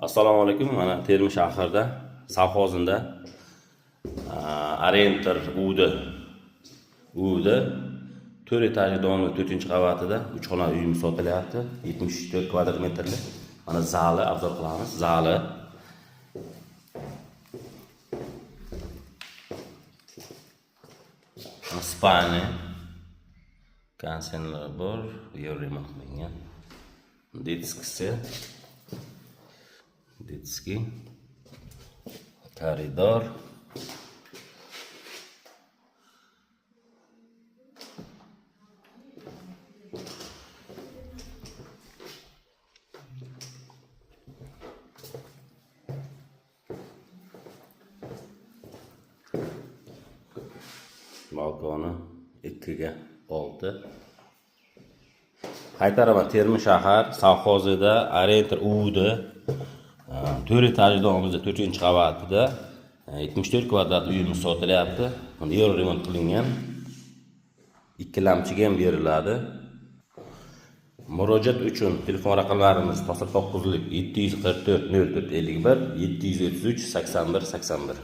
Assalomu alaykum. Mana Termiz shahrida, savxozida Arenter U'da 4 etajli domli 4-qavatida 3 xona uy sotilyapti. 74 kvadrat metrli. Mana zali obzor qilamiz. Zali. Spalni. Konsenlar bor, yer remont qilingan. Детский коридor. Balkoni 2 ga 6. Qaytaraman Termiz shahar savxozida Arenter U'da 4 etajli domimizda 4-qavatida 74 kvadrat uyimiz sotilyapti. Uni yer remont qilingan. Ikkilamchiga ham beriladi. Murojaat uchun telefon raqamlarimiz 9lik 744 04 51 733 81 81.